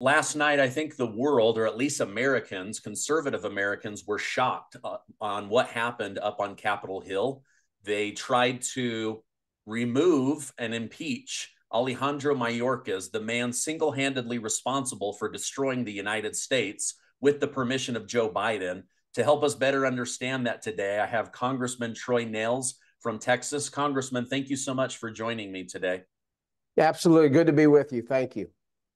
Last night, I think the world, or at least Americans, conservative Americans, were shocked on what happened up on Capitol Hill. They tried to remove and impeach Alejandro Mayorkas, the man single handedly responsible for destroying the United States with the permission of Joe Biden. To help us better understand that today, I have Congressman Troy Nehls from Texas. Congressman, thank you so much for joining me today. Absolutely. Good to be with you. Thank you.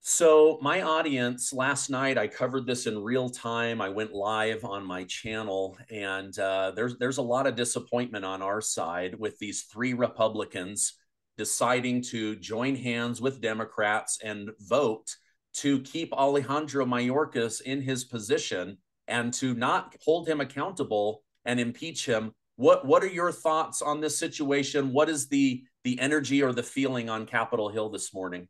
So my audience, last night I covered this in real time. I went live on my channel, and there's a lot of disappointment on our side with these three Republicans deciding to join hands with Democrats and vote to keep Alejandro Mayorkas in his position and to not hold him accountable and impeach him. What are your thoughts on this situation? What is the energy or the feeling on Capitol Hill this morning?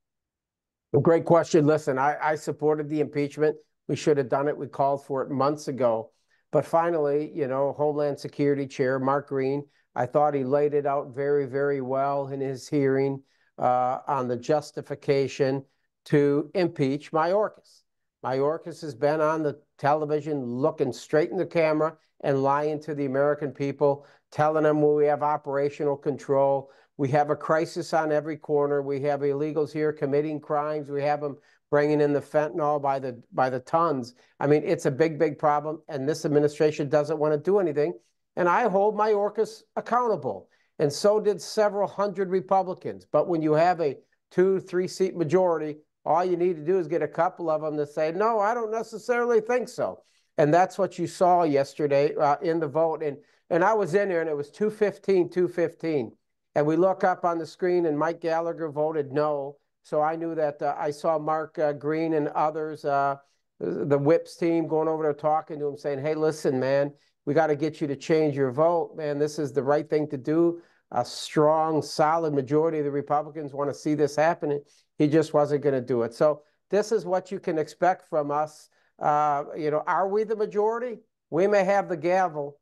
Great question. Listen, I supported the impeachment. We should have done it. We called for it months ago. But finally, Homeland Security Chair Mark Green, I thought he laid it out very, very well in his hearing on the justification to impeach Mayorkas. Mayorkas has been on the television looking straight in the camera and lying to the American people, telling them we have operational control. We have a crisis on every corner. We have illegals here committing crimes. We have them bringing in the fentanyl by the tons. I mean, it's a big, big problem, and this administration doesn't want to do anything. And I hold Mayorkas accountable, and so did several hundred Republicans. But when you have a 2-3 seat majority, all you need to do is get a couple of them to say, no, I don't necessarily think so. And that's what you saw yesterday in the vote. And I was in there, and it was 215. And we look up on the screen, and Mike Gallagher voted no. So I knew that I saw Mark Green and others, the Whips team, going over there talking to him, saying, hey, listen, man, we got to get you to change your vote. Man, this is the right thing to do. A strong, solid majority of the Republicans want to see this happening. He just wasn't going to do it. So this is what you can expect from us. Are we the majority? We may have the gavel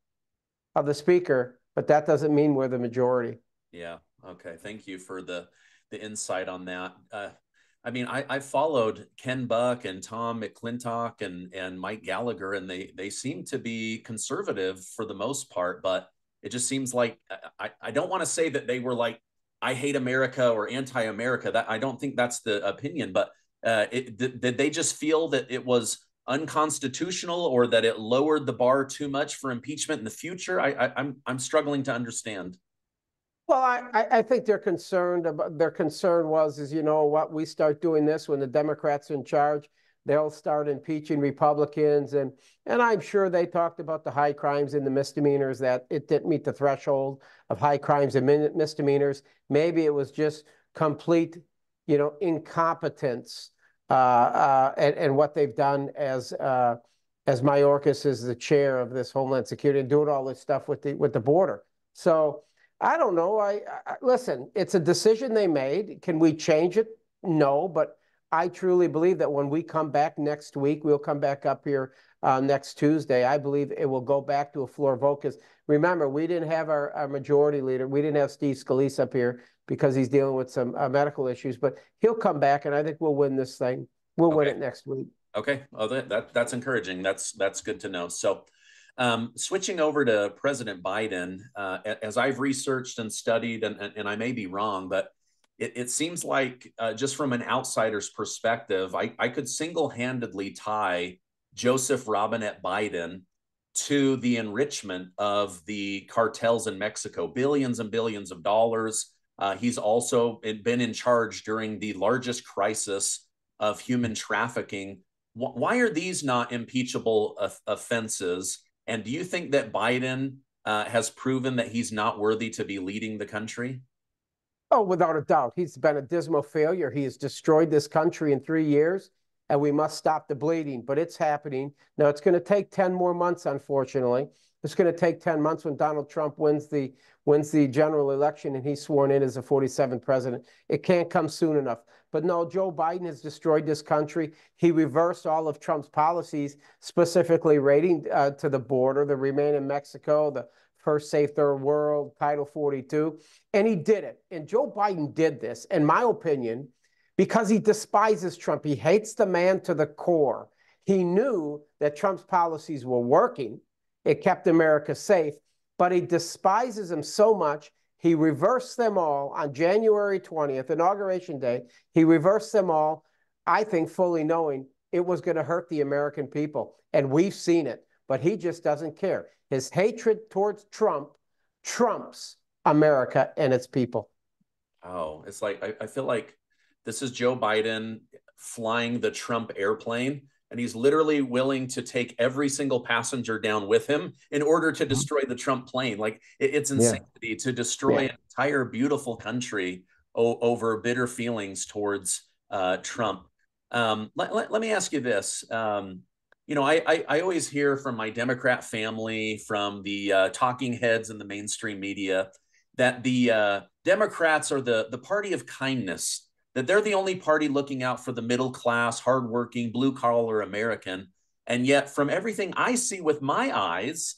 of the speaker, but that doesn't mean we're the majority. Yeah. Okay. Thank you for the insight on that. I mean, I followed Ken Buck and Tom McClintock and Mike Gallagher, and they seem to be conservative for the most part, but it just seems like I don't want to say that they were like, I hate America or anti-America. That I don't think that's the opinion, but did they just feel that it was unconstitutional or that it lowered the bar too much for impeachment in the future? I'm struggling to understand. Well, I think their concern was, you know what, we start doing this when the Democrats are in charge, they'll start impeaching Republicans. And I'm sure they talked about the high crimes and the misdemeanors, that it didn't meet the threshold of high crimes and misdemeanors. Maybe it was just complete, incompetence and what they've done as Mayorkas is the chair of this Homeland Security and doing all this stuff with the border. So I don't know. Listen, it's a decision they made. Can we change it? No, but I truly believe that when we come back next week, we'll come back up here next Tuesday. I believe it will go back to a floor vote because remember, we didn't have our majority leader. We didn't have Steve Scalise up here because he's dealing with some medical issues, but he'll come back and I think we'll win this thing. We'll win it next week. Okay. Oh, that's encouraging. That's good to know. So switching over to President Biden, as I've researched and studied, and I may be wrong, but it seems like just from an outsider's perspective, I could single-handedly tie Joseph Robinette Biden to the enrichment of the cartels in Mexico, billions and billions of dollars. He's also been in charge during the largest crisis of human trafficking. Why are these not impeachable offenses? And do you think that Biden has proven that he's not worthy to be leading the country? Oh, without a doubt. He's been a dismal failure. He has destroyed this country in 3 years, and we must stop the bleeding. But it's happening. Now, it's going to take 10 more months, unfortunately. It's going to take 10 months when Donald Trump wins the general election and he's sworn in as the 47th president. It can't come soon enough. But no, Joe Biden has destroyed this country. He reversed all of Trump's policies, specifically rating to the border, the Remain in Mexico, the First Safe Third World, Title 42. And he did it. And Joe Biden did this, in my opinion, because he despises Trump. He hates the man to the core. He knew that Trump's policies were working. It kept America safe, but he despises him so much, he reversed them all on January 20th, Inauguration Day. He reversed them all, I think, fully knowing it was going to hurt the American people. And we've seen it, but he just doesn't care. His hatred towards Trump trumps America and its people. Oh, it's like, I feel like this is Joe Biden flying the Trump airplane, and he's literally willing to take every single passenger down with him in order to destroy the Trump plane. Like, it's insanity to destroy an entire beautiful country over bitter feelings towards Trump. Let me ask you this. You know, I always hear from my Democrat family, from the talking heads in the mainstream media, that the Democrats are the party of kindness, that they're the only party looking out for the middle class, hardworking, blue-collar American. And yet, from everything I see with my eyes,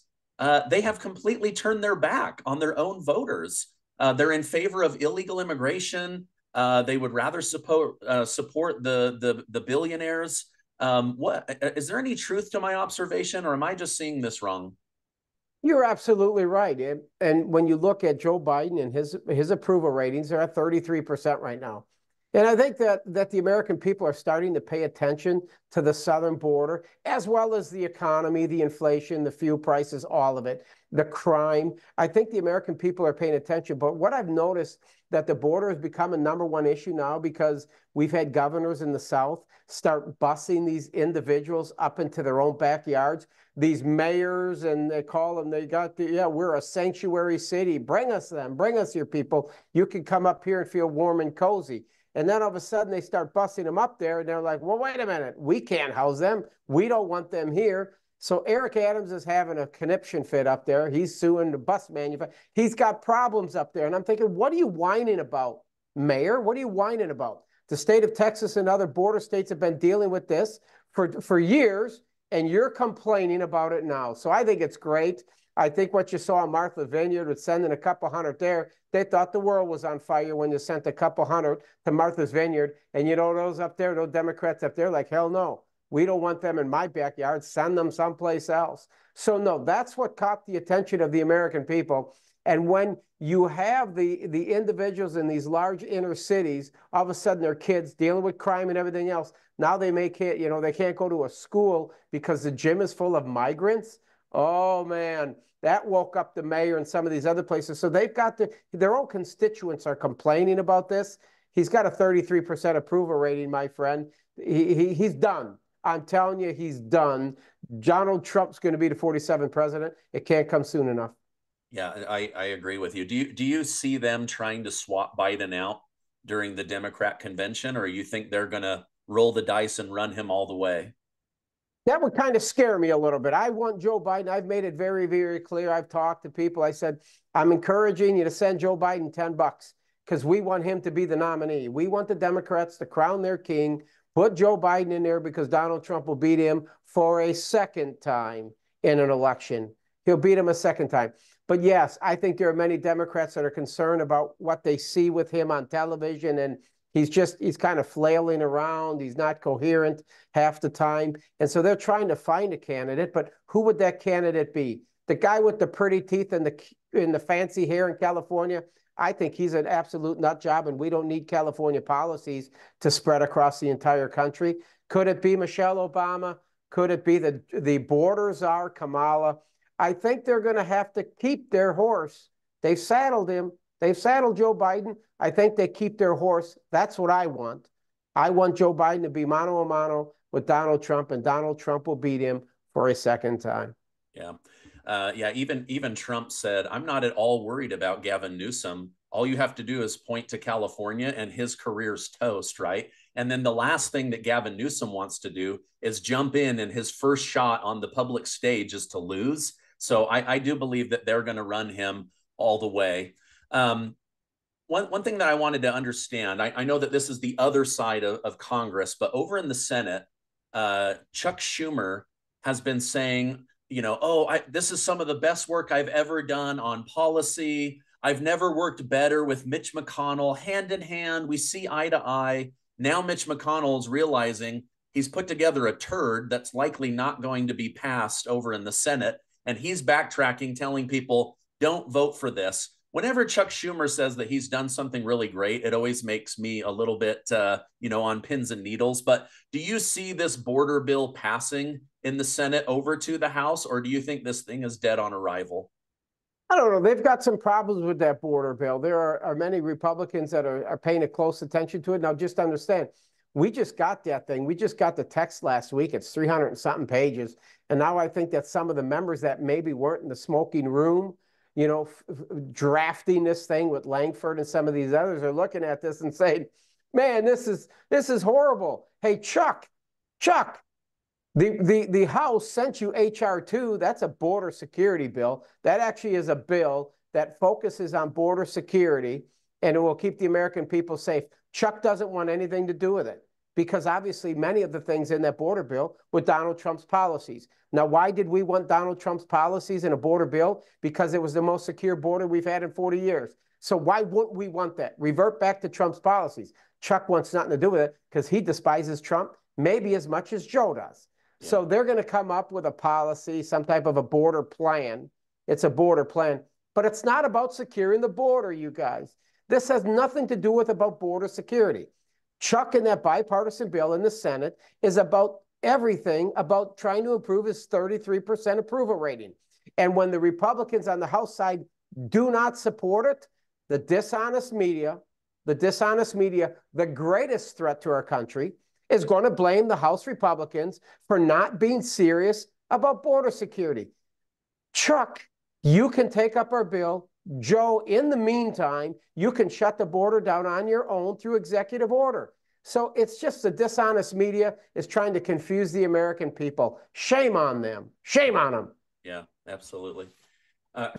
they have completely turned their back on their own voters. They're in favor of illegal immigration. They would rather support the billionaires. What is there any truth to my observation, or am I just seeing this wrong? You're absolutely right. And when you look at Joe Biden and his approval ratings, they're at 33% right now. And I think that the American people are starting to pay attention to the southern border, as well as the economy, the inflation, the fuel prices, all of it, the crime. I think the American people are paying attention. But what I've noticed, that the border has become a #1 issue now, because we've had governors in the South start busing these individuals up into their own backyards. These mayors, and they call them, we're a sanctuary city. Bring us them, bring us your people. You can come up here and feel warm and cozy. And then all of a sudden they start busting them up there, and they're like, well, wait a minute, we can't house them. We don't want them here. So Eric Adams is having a conniption fit up there. He's suing the bus manufacturer. He's got problems up there. And I'm thinking, what are you whining about, Mayor? What are you whining about? The state of Texas and other border states have been dealing with this for years, and you're complaining about it now. So I think it's great. I think what you saw in Martha's Vineyard with sending a couple hundred there, they thought the world was on fire when you sent a couple hundred to Martha's Vineyard. And you know, those up there, those Democrats up there, like, hell no, we don't want them in my backyard. Send them someplace else. So no, that's what caught the attention of the American people. And when you have the individuals in these large inner cities, all of a sudden their kids dealing with crime and everything else. Now they they can't go to a school because the gym is full of migrants. Oh man, that woke up the mayor and some of these other places. So they've got their own constituents are complaining about this. He's got a 33% approval rating, my friend. He's done. I'm telling you, he's done. Donald Trump's going to be the 47th president. It can't come soon enough. Yeah, I agree with you. Do you see them trying to swap Biden out during the Democrat convention, or you think they're going to roll the dice and run him all the way? That would kind of scare me a little bit. I want Joe Biden. I've made it very, very clear. I've talked to people. I said, I'm encouraging you to send Joe Biden $10 because we want him to be the nominee. We want the Democrats to crown their king, put Joe Biden in there because Donald Trump will beat him for a second time in an election. He'll beat him a second time. But yes, I think there are many Democrats that are concerned about what they see with him on television, and he's kind of flailing around. He's not coherent half the time. And so they're trying to find a candidate, but who would that candidate be? The guy with the pretty teeth and the fancy hair in California? I think he's an absolute nut job, and we don't need California policies to spread across the entire country. Could it be Michelle Obama? Could it be the border czar, Kamala? I think they're going to have to keep their horse. They've saddled him. They've saddled Joe Biden. I think they keep their horse. That's what I want. I want Joe Biden to be mano a mano with Donald Trump, and Donald Trump will beat him for a second time. Yeah. Even Trump said, I'm not at all worried about Gavin Newsom. All you have to do is point to California and his career's toast, right? And then the last thing that Gavin Newsom wants to do is jump in, and his first shot on the public stage is to lose. So I do believe that they're going to run him all the way. One thing that I wanted to understand, I know that this is the other side of Congress, but over in the Senate, Chuck Schumer has been saying, this is some of the best work I've ever done on policy. I've never worked better with Mitch McConnell, hand in hand. We see eye to eye. Now Mitch McConnell's realizing he's put together a turd that's likely not going to be passed over in the Senate. And he's backtracking, telling people, don't vote for this. Whenever Chuck Schumer says that he's done something really great, it always makes me a little bit, on pins and needles. But do you see this border bill passing in the Senate over to the House, or do you think this thing is dead on arrival? I don't know. They've got some problems with that border bill. There are many Republicans that are paying a close attention to it. Now, just understand, we just got that thing. We just got the text last week. It's 300 and something pages. And now I think that some of the members that maybe weren't in the smoking room, drafting this thing with Langford and some of these others are looking at this and saying, man, this is horrible. Hey, Chuck, the House sent you H.R. 2. That's a border security bill. That actually is a bill that focuses on border security, and it will keep the American people safe. Chuck doesn't want anything to do with it because obviously many of the things in that border bill were Donald Trump's policies. Now, why did we want Donald Trump's policies in a border bill? Because it was the most secure border we've had in 40 years. So why wouldn't we want that? Revert back to Trump's policies. Chuck wants nothing to do with it because he despises Trump maybe as much as Joe does. Yeah. So they're going to come up with a policy, some type of a border plan. It's a border plan, but it's not about securing the border, you guys. This has nothing to do with about border security. Chuck in that bipartisan bill in the Senate is about everything about trying to improve his 33% approval rating. And when the Republicans on the House side do not support it, the dishonest media, the greatest threat to our country, is going to blame the House Republicans for not being serious about border security. Chuck, you can take up our bill. Joe, in the meantime, you can shut the border down on your own through executive order. So it's just the dishonest media is trying to confuse the American people. Shame on them. Shame on them. Yeah, absolutely.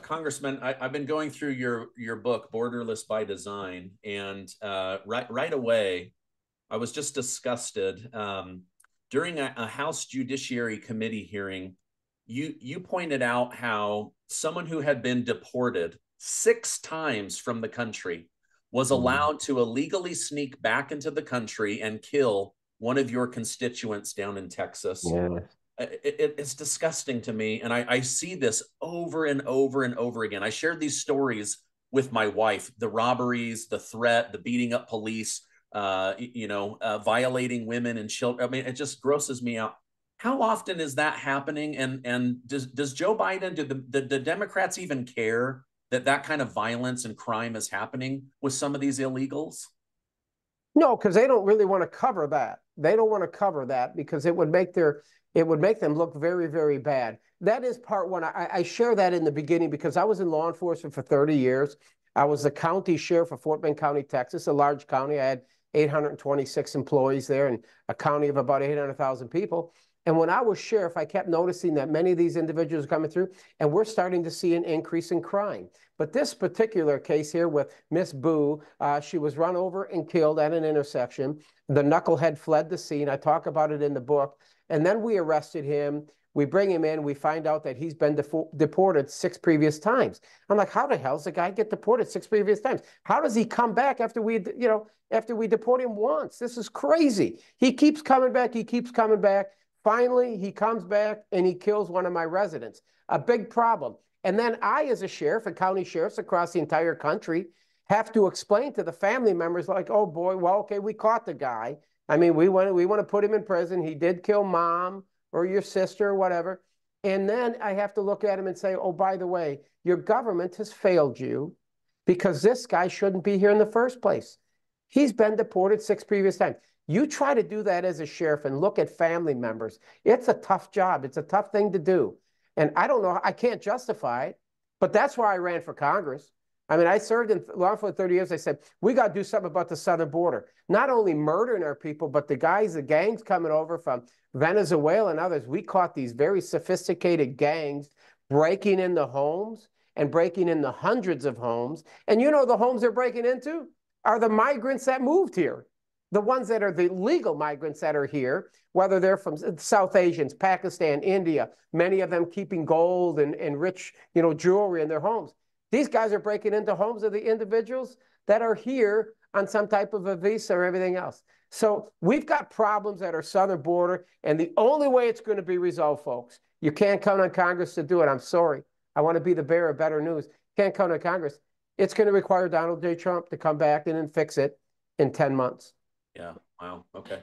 Congressman, I've been going through your book, Borderless by Design, and right away, I was just disgusted. During a House Judiciary Committee hearing, you pointed out how someone who had been deported 6 times from the country was allowed to illegally sneak back into the country and kill one of your constituents down in Texas. Yeah. It's disgusting to me. And I see this over and over and over again. I shared these stories with my wife, the robberies, the threat, the beating up police, violating women and children. I mean, it just grosses me out. How often is that happening? And does Joe Biden, do the Democrats even care that kind of violence and crime is happening with some of these illegals? No, because they don't really want to cover that. They don't want to cover that because it would make them look very, very bad. That is part one. I share that in the beginning because I was in law enforcement for 30 years. I was the county sheriff of Fort Bend County, Texas, a large county. I had 826 employees there and a county of about 800,000 people. And when I was sheriff, I kept noticing that many of these individuals are coming through, and we're starting to see an increase in crime. But this particular case here with Miss Boo, she was run over and killed at an intersection. The knucklehead fled the scene. I talk about it in the book. And then we arrested him. We bring him in. We find out that he's been deported 6 previous times. I'm like, how the hell does a guy get deported 6 previous times? How does he come back after we deport him once? This is crazy. He keeps coming back. He keeps coming back. Finally, he comes back and he kills one of my residents. A big problem. And then I, as a sheriff and county sheriffs across the entire country, have to explain to the family members like, oh boy, well, okay, we caught the guy. I mean, we want to put him in prison. He did kill mom or your sister or whatever. And then I have to look at him and say, oh, by the way, your government has failed you because this guy shouldn't be here in the first place. He's been deported 6 previous times. You try to do that as a sheriff and look at family members. It's a tough job. It's a tough thing to do. And I don't know, I can't justify it, but that's why I ran for Congress. I mean, I served in law enforcement for 30 years. I said, we got to do something about the southern border. Not only murdering our people, but the gangs coming over from Venezuela and others. We caught these very sophisticated gangs breaking into homes and breaking into hundreds of homes. And you know the homes they're breaking into are the migrants that moved here. The ones that are the legal migrants that are here, whether they're from South Asians, Pakistan, India, many of them keeping gold and rich, jewelry in their homes. These guys are breaking into homes of the individuals that are here on some type of a visa or everything else. So we've got problems at our southern border, and the only way it's going to be resolved, folks, you can't count on Congress to do it. I'm sorry. I want to be the bearer of better news. Can't count on Congress. It's going to require Donald J. Trump to come back in and fix it in 10 months. Yeah. Wow. Okay.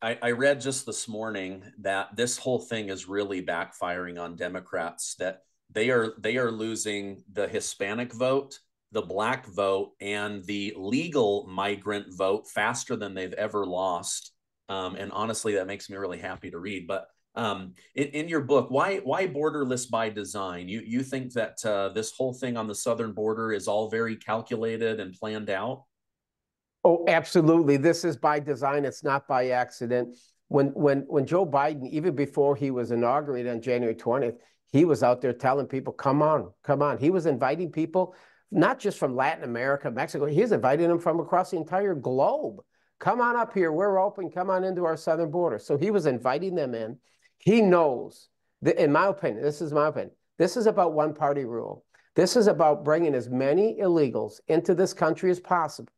I read just this morning that this whole thing is really backfiring on Democrats, that they are losing the Hispanic vote, the Black vote, and the legal migrant vote faster than they've ever lost. And honestly, that makes me really happy to read. But in your book, why borderless by design? You think that this whole thing on the southern border is all very calculated and planned out? Oh, absolutely. This is by design. It's not by accident. When Joe Biden, even before he was inaugurated on January 20th, he was out there telling people, come on, come on. He was inviting people, not just from Latin America, Mexico. He was inviting them from across the entire globe. Come on up here. We're open. Come on into our southern border. So he was inviting them in. He knows that, in my opinion, this is my opinion, this is about one party rule. This is about bringing as many illegals into this country as possible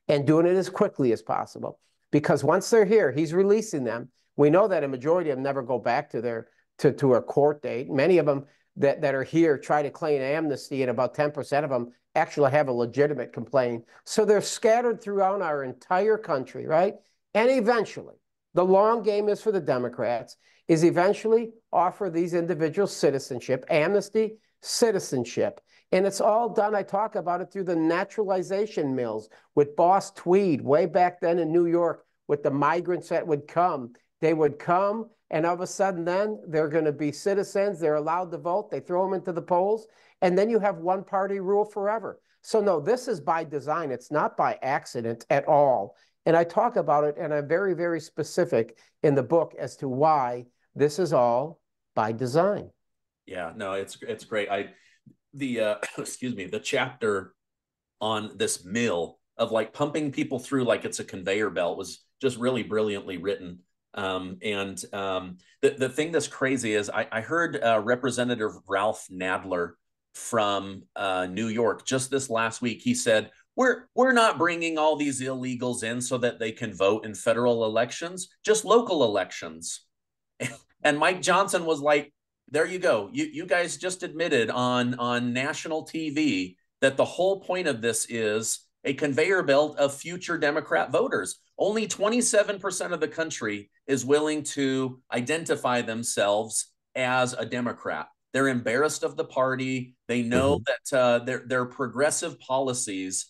and doing it as quickly as possible. Because once they're here, he's releasing them. We know that a majority of them never go back to their to a court date. Many of them that are here try to claim amnesty, and about 10% of them actually have a legitimate complaint. So they're scattered throughout our entire country, right? And eventually, the long game is for the Democrats, is eventually offer these individuals citizenship, amnesty, citizenship. And it's all done, I talk about it, through the naturalization mills with Boss Tweed way back then in New York with the migrants that would come. They would come, and all of a sudden then they're going to be citizens. They're allowed to vote. They throw them into the polls. And then you have one party rule forever. So no, this is by design. It's not by accident at all. And I talk about it, and I'm very, very specific in the book as to why this is all by design. Yeah, no, it's great. Excuse me, the chapter on this mill of like pumping people through like it's a conveyor belt was just really brilliantly written. The thing that's crazy is I heard Representative Ralph Nadler from New York just this last week. He said, we're not bringing all these illegals in so that they can vote in federal elections, just local elections. And Mike Johnson was like, there you go. You guys just admitted on national TV that the whole point of this is a conveyor belt of future Democrat voters. Only 27% of the country is willing to identify themselves as a Democrat. They're embarrassed of the party. They know that their progressive policies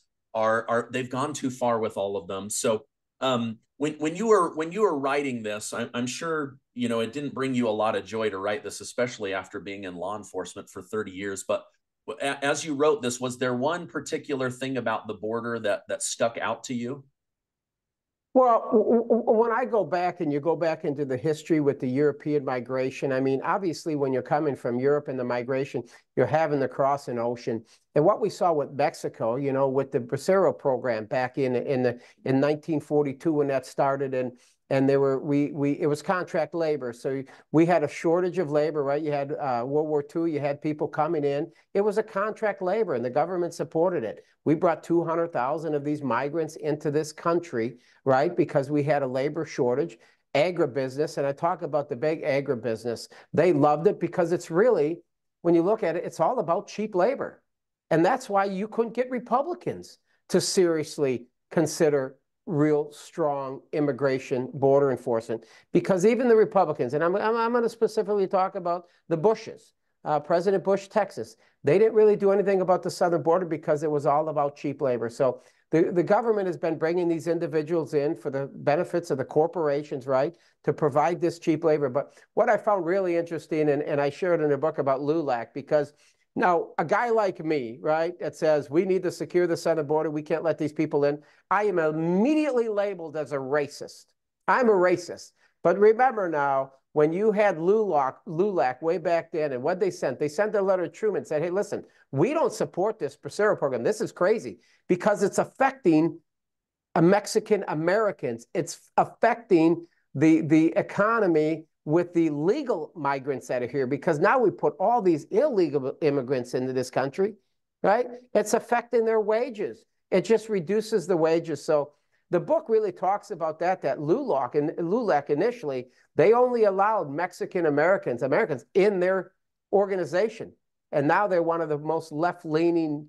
they've gone too far with all of them. So when you were writing this, I'm sure it didn't bring you a lot of joy to write this, especially after being in law enforcement for 30 years. But as you wrote this, was there one particular thing about the border that stuck out to you? Well, when I go back and you go back into the history with the European migration, I mean, obviously, when you're coming from Europe and the migration, you're having to cross an ocean. And what we saw with Mexico, with the Bracero program back in 1942 when that started, and it was contract labor. So we had a shortage of labor, right? You had World War II, you had people coming in. It was a contract labor, and the government supported it. We brought 200,000 of these migrants into this country, right? Because we had a labor shortage. Agribusiness, and I talk about the big agribusiness. They loved it because it's really, when you look at it, it's all about cheap labor. And that's why you couldn't get Republicans to seriously consider real strong immigration border enforcement, because even the Republicans, and I'm going to specifically talk about the Bushes, President Bush, Texas, they didn't really do anything about the southern border because it was all about cheap labor. So the government has been bringing these individuals in for the benefits of the corporations, right, to provide this cheap labor. But what I found really interesting, and I shared in a book about LULAC, because now a guy like me, right, that says we need to secure the southern border, we can't let these people in, I am immediately labeled as a racist. I'm a racist. But remember now, when you had LULAC way back then, and what they sent a letter to Truman and said, hey, listen, we don't support this Bracero program. This is crazy because it's affecting Mexican Americans. It's affecting the economy with the legal migrants that are here, because now we put all these illegal immigrants into this country, right? It's affecting their wages. it just reduces the wages. So the book really talks about that LULAC initially, they only allowed Mexican Americans in their organization. And now they're one of the most left-leaning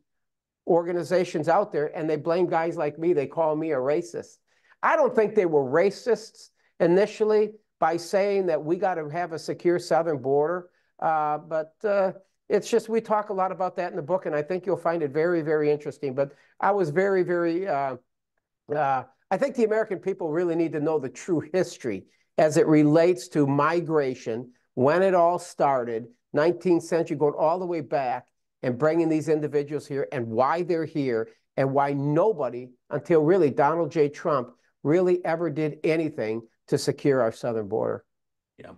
organizations out there, and they blame guys like me. They call me a racist. I don't think they were racists initially by saying that we got to have a secure southern border. But it's just, we talk a lot about that in the book, and I think you'll find it very, very interesting. But I was very, very, I think the American people really need to know the true history as it relates to migration, when it all started, 19th century, going all the way back, and bringing these individuals here and why they're here and why nobody, until really Donald J. Trump, really ever did anything to secure our southern border. Yeah.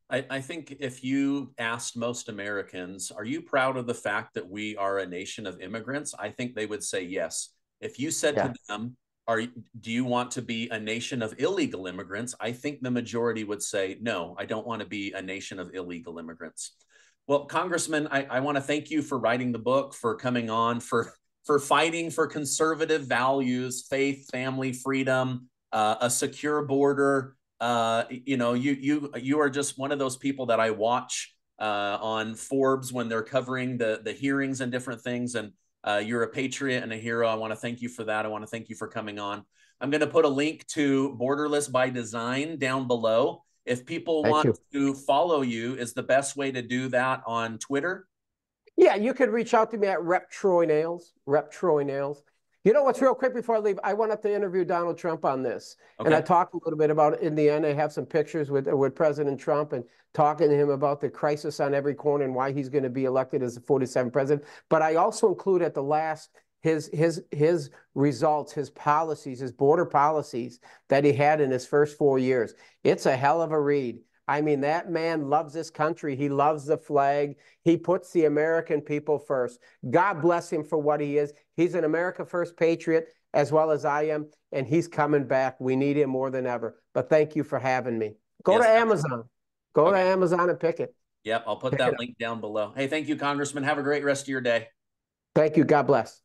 I think if you asked most Americans, are you proud of the fact that we are a nation of immigrants? I think they would say yes. If you said to them, do you want to be a nation of illegal immigrants? I think the majority would say, no, I don't want to be a nation of illegal immigrants. Well, Congressman, I want to thank you for writing the book, for coming on, for fighting for conservative values, faith, family, freedom, a secure border. You know, you are just one of those people that I watch on Forbes when they're covering the hearings and different things. And you're a patriot and a hero. I want to thank you for that. I want to thank you for coming on. I'm going to put a link to Borderless by Design down below. If people want to follow you, is the best way to do that on Twitter? Yeah, you could reach out to me at Rep Troy Nehls, Rep Troy Nehls. You know what's real quick before I leave? I went up to interview Donald Trump on this. Okay. And I talked a little bit about it. In the end, I have some pictures with President Trump and talking to him about the crisis on every corner and why he's going to be elected as the 47th president. But I also include at the last his results, his policies, his border policies that he had in his first 4 years. It's a hell of a read. I mean, that man loves this country. He loves the flag. He puts the American people first. God bless him for what he is. He's an America First patriot, as well as I am, and he's coming back. We need him more than ever. But thank you for having me. Go to Amazon. Go to Amazon and pick it. Yep, I'll put that link down below. Hey, thank you, Congressman. Have a great rest of your day. Thank you. God bless.